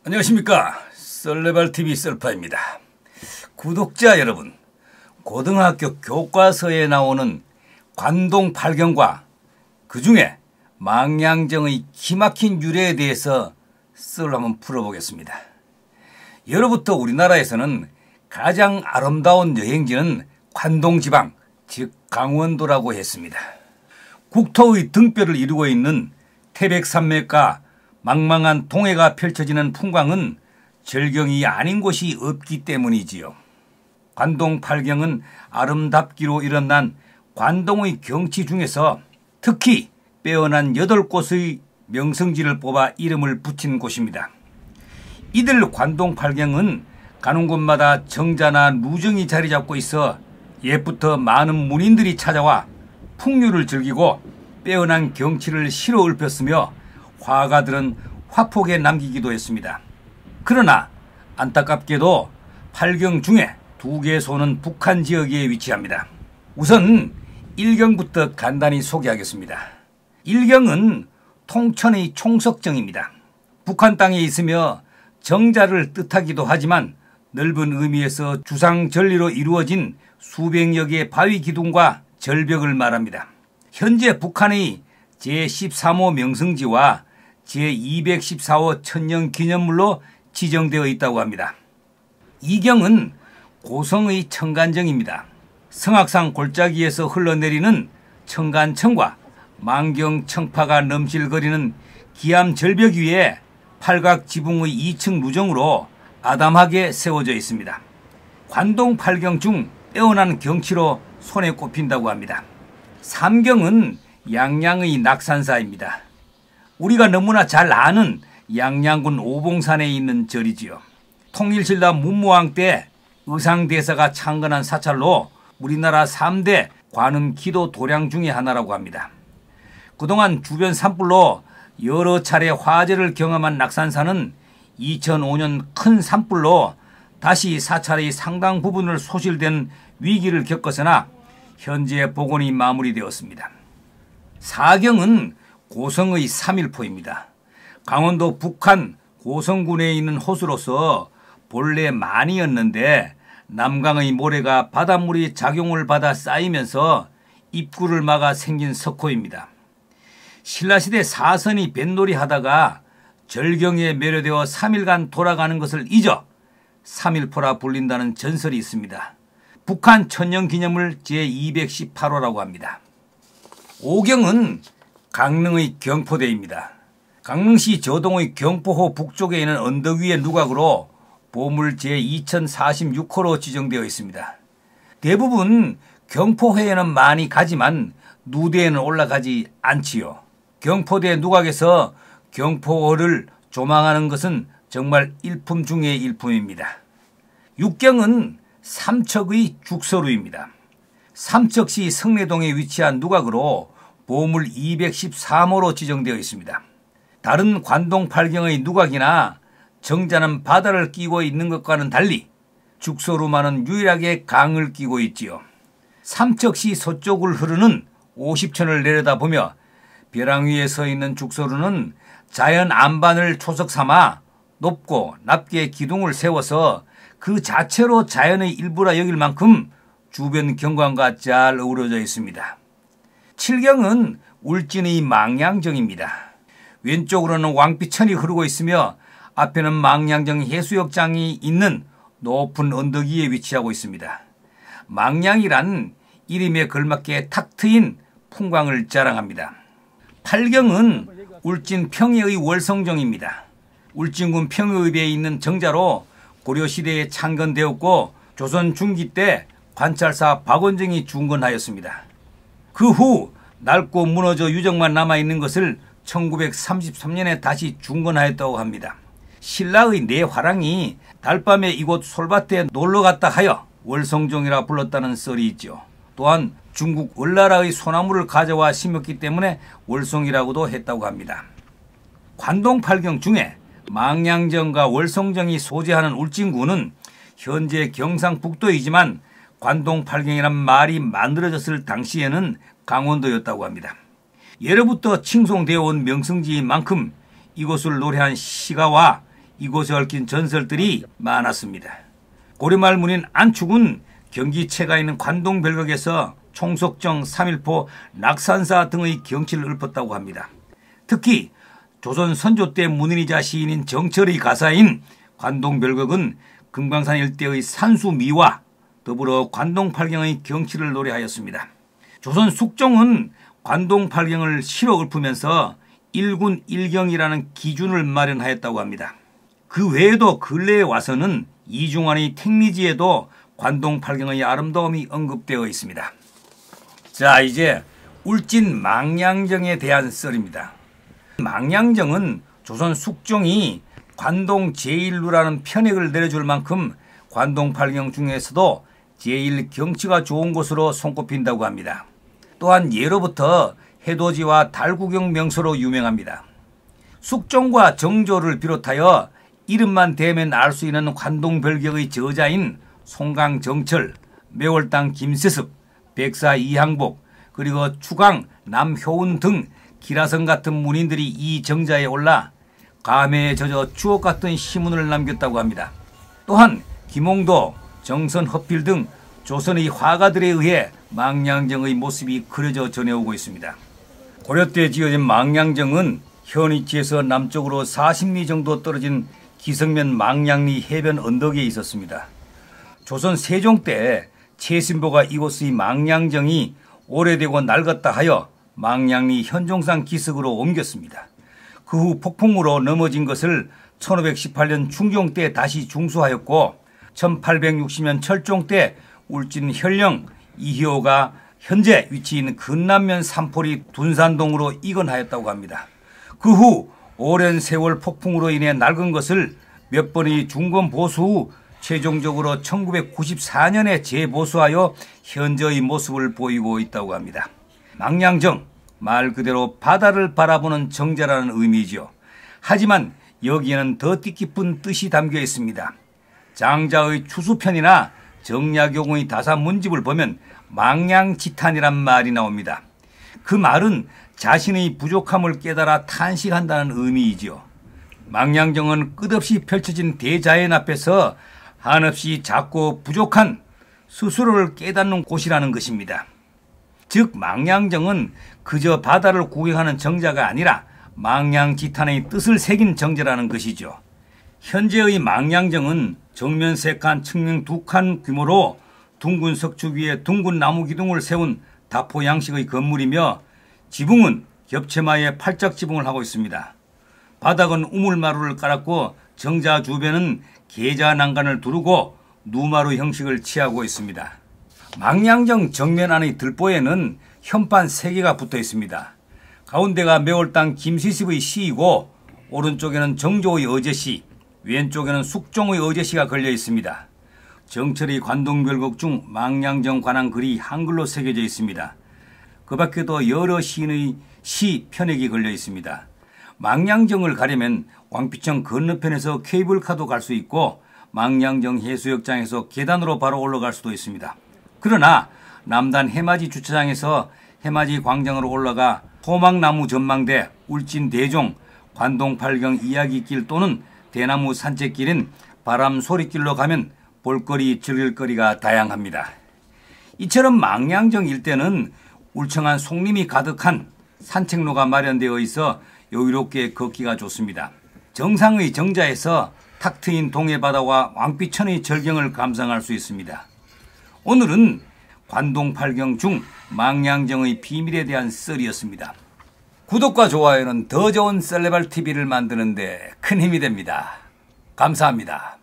안녕하십니까. 썰레발TV 썰파입니다. 구독자 여러분, 고등학교 교과서에 나오는 관동 팔경과 그 중에 망량정의 기막힌 유래에 대해서 썰을 한번 풀어보겠습니다. 예로부터 우리나라에서는 가장 아름다운 여행지는 관동지방, 즉 강원도라고 했습니다. 국토의 등뼈를 이루고 있는 태백산맥과 망망한 동해가 펼쳐지는 풍광은 절경이 아닌 곳이 없기 때문이지요. 관동 팔경은 아름답기로 일어난 관동의 경치 중에서 특히 빼어난 8곳의 명성지를 뽑아 이름을 붙인 곳입니다. 이들 관동 팔경은 가는 곳마다 정자나 누정이 자리 잡고 있어 옛부터 많은 문인들이 찾아와 풍류를 즐기고 빼어난 경치를 시로 읊었으며 화가들은 화폭에 남기기도 했습니다. 그러나 안타깝게도 팔경 중에 2개소는 북한 지역에 위치합니다. 우선 일경부터 간단히 소개하겠습니다. 일경은 통천의 총석정입니다. 북한 땅에 있으며 정자를 뜻하기도 하지만 넓은 의미에서 주상절리로 이루어진 수백여 개의 바위 기둥과 절벽을 말합니다. 현재 북한의 제13호 명성지와 제214호 천년기념물로 지정되어 있다고 합니다. 이경은 고성의 청간정입니다. 성악산 골짜기에서 흘러내리는 청간청과 만경청파가 넘실거리는 기암절벽 위에 팔각지붕의 2층 누정으로 아담하게 세워져 있습니다. 관동 팔경 중 빼어난 경치로 손에 꼽힌다고 합니다. 삼경은 양양의 낙산사입니다. 우리가 너무나 잘 아는 양양군 오봉산에 있는 절이지요. 통일신라 문무왕 때 의상대사가 창건한 사찰로 우리나라 3대 관음 기도 도량 중의 하나라고 합니다. 그동안 주변 산불로 여러 차례 화재를 경험한 낙산사는 2005년 큰 산불로 다시 사찰의 상당 부분을 소실된 위기를 겪었으나 현재 복원이 마무리되었습니다. 사경은 고성의 3일포입니다. 강원도 북한 고성군에 있는 호수로서 본래 만이었는데 남강의 모래가 바닷물이 작용을 받아 쌓이면서 입구를 막아 생긴 석호입니다. 신라시대 사선이 뱃놀이 하다가 절경에 매료되어 3일간 돌아가는 것을 잊어 3일포라 불린다는 전설이 있습니다. 북한 천년기념물 제218호라고 합니다. 오경은 강릉의 경포대입니다. 강릉시 저동의 경포호 북쪽에 있는 언덕 위의 누각으로 보물 제2046호로 지정되어 있습니다. 대부분 경포회에는 많이 가지만 누대에는 올라가지 않지요. 경포대 누각에서 경포호를 조망하는 것은 정말 일품 중의 일품입니다. 육경은 삼척의 죽서루입니다. 삼척시 성내동에 위치한 누각으로 보물 213호로 지정되어 있습니다. 다른 관동 팔경의 누각이나 정자는 바다를 끼고 있는 것과는 달리 죽서루만은 유일하게 강을 끼고 있지요. 삼척시 서쪽을 흐르는 50천을 내려다보며 벼랑 위에 서 있는 죽서루는 자연 안반을 초석 삼아 높고 낮게 기둥을 세워서 그 자체로 자연의 일부라 여길 만큼 주변 경관과 잘 어우러져 있습니다. 칠경은 울진의 망량정입니다. 왼쪽으로는 왕비천이 흐르고 있으며 앞에는 망량정 해수욕장이 있는 높은 언덕 위에 위치하고 있습니다. 망량이란 이름에 걸맞게 탁 트인 풍광을 자랑합니다. 팔경은 울진 평해의 월성정입니다. 울진군 평해읍에 있는 정자로 고려시대에 창건되었고 조선 중기 때 관찰사 박원정이 중건하였습니다. 그 후 낡고 무너져 유적만 남아있는 것을 1933년에 다시 중건하였다고 합니다. 신라의 네 화랑이 달밤에 이곳 솔밭에 놀러갔다 하여 월성정이라 불렀다는 썰이 있죠. 또한 중국 월나라의 소나무를 가져와 심었기 때문에 월성이라고도 했다고 합니다. 관동 팔경 중에 망량정과 월성정이 소재하는 울진군은 현재 경상북도이지만 관동 팔경이란 말이 만들어졌을 당시에는 강원도였다고 합니다. 예로부터 칭송되어 온 명성지인 만큼 이곳을 노래한 시가와 이곳에 얽힌 전설들이 많았습니다. 고려말 문인 안축은 경기체가 있는 관동별곡에서 총석정, 3.1포, 낙산사 등의 경치를 읊었다고 합니다. 특히 조선 선조 때 문인이자 시인인 정철의 가사인 관동별곡은 금강산 일대의 산수미와 더불어 관동팔경의 경치를 노래하였습니다. 조선 숙종은 관동팔경을 시로 읊으면서 1군 1경이라는 기준을 마련하였다고 합니다. 그 외에도 근래에 와서는 이중환의 택리지에도 관동팔경의 아름다움이 언급되어 있습니다. 자, 이제 울진 망량정에 대한 썰입니다. 망량정은 조선 숙종이 관동 제1루라는 편액을 내려줄 만큼 관동팔경 중에서도 제일 경치가 좋은 곳으로 손꼽힌다고 합니다. 또한 예로부터 해돋이와 달구경 명소로 유명합니다. 숙종과 정조를 비롯하여 이름만 대면 알 수 있는 관동별격의 저자인 송강정철, 매월당 김세습, 백사 이항복, 그리고 추강, 남효운 등 기라성 같은 문인들이 이 정자에 올라 감회에 젖어 추억 같은 시문을 남겼다고 합니다. 또한 김홍도, 정선허필 등 조선의 화가들에 의해 망량정의 모습이 그려져 전해오고 있습니다. 고려 때 지어진 망량정은 현 위치에서 남쪽으로 40리 정도 떨어진 기성면 망량리 해변 언덕에 있었습니다. 조선 세종 때 최신보가 이곳의 망량정이 오래되고 낡았다 하여 망량리 현종상 기슭으로 옮겼습니다. 그 후 폭풍으로 넘어진 것을 1518년 충종 때 다시 중수하였고 1860년 철종 때 울진 현령 이희호가 현재 위치 있는 근남면 산포리 둔산동으로 이건하였다고 합니다. 그 후 오랜 세월 폭풍으로 인해 낡은 것을 몇 번의 중건 보수 후 최종적으로 1994년에 재보수하여 현재의 모습을 보이고 있다고 합니다. 망량정, 말 그대로 바다를 바라보는 정자라는 의미죠. 하지만 여기에는 더 뜻깊은 뜻이 담겨 있습니다. 장자의 추수편이나 정약용의 다사 문집을 보면 망량지탄이란 말이 나옵니다. 그 말은 자신의 부족함을 깨달아 탄식한다는 의미이지요. 망량정은 끝없이 펼쳐진 대자연 앞에서 한없이 작고 부족한 스스로를 깨닫는 곳이라는 것입니다. 즉 망량정은 그저 바다를 구경하는 정자가 아니라 망량지탄의 뜻을 새긴 정자라는 것이죠. 현재의 망량정은 정면 3칸, 측면 2칸 규모로 둥근 석축 위에 둥근 나무 기둥을 세운 다포 양식의 건물이며 지붕은 겹채마에 팔짝 지붕을 하고 있습니다. 바닥은 우물마루를 깔았고 정자 주변은 계자 난간을 두르고 누마루 형식을 취하고 있습니다. 망량정 정면 안의 들보에는 현판 3개가 붙어 있습니다. 가운데가 매월당 김시습의 시이고 오른쪽에는 정조의 어제시, 왼쪽에는 숙종의 어제시가 걸려 있습니다. 정철의 관동별곡 중 망량정 관한 글이 한글로 새겨져 있습니다. 그 밖에도 여러 시인의 시 편액이 걸려 있습니다. 망량정을 가려면 왕피청 건너편에서 케이블카도 갈 수 있고 망량정 해수욕장에서 계단으로 바로 올라갈 수도 있습니다. 그러나 남단 해맞이 주차장에서 해맞이 광장으로 올라가 소망나무 전망대, 울진 대종, 관동팔경 이야기길 또는 대나무 산책길인 바람소리길로 가면 볼거리, 즐길거리가 다양합니다. 이처럼 망량정 일대는 울창한 송림이 가득한 산책로가 마련되어 있어 여유롭게 걷기가 좋습니다. 정상의 정자에서 탁 트인 동해바다와 왕비천의 절경을 감상할 수 있습니다. 오늘은 관동팔경 중 망량정의 비밀에 대한 썰이었습니다. 구독과 좋아요는 더 좋은 썰레발TV를 만드는 데 큰 힘이 됩니다. 감사합니다.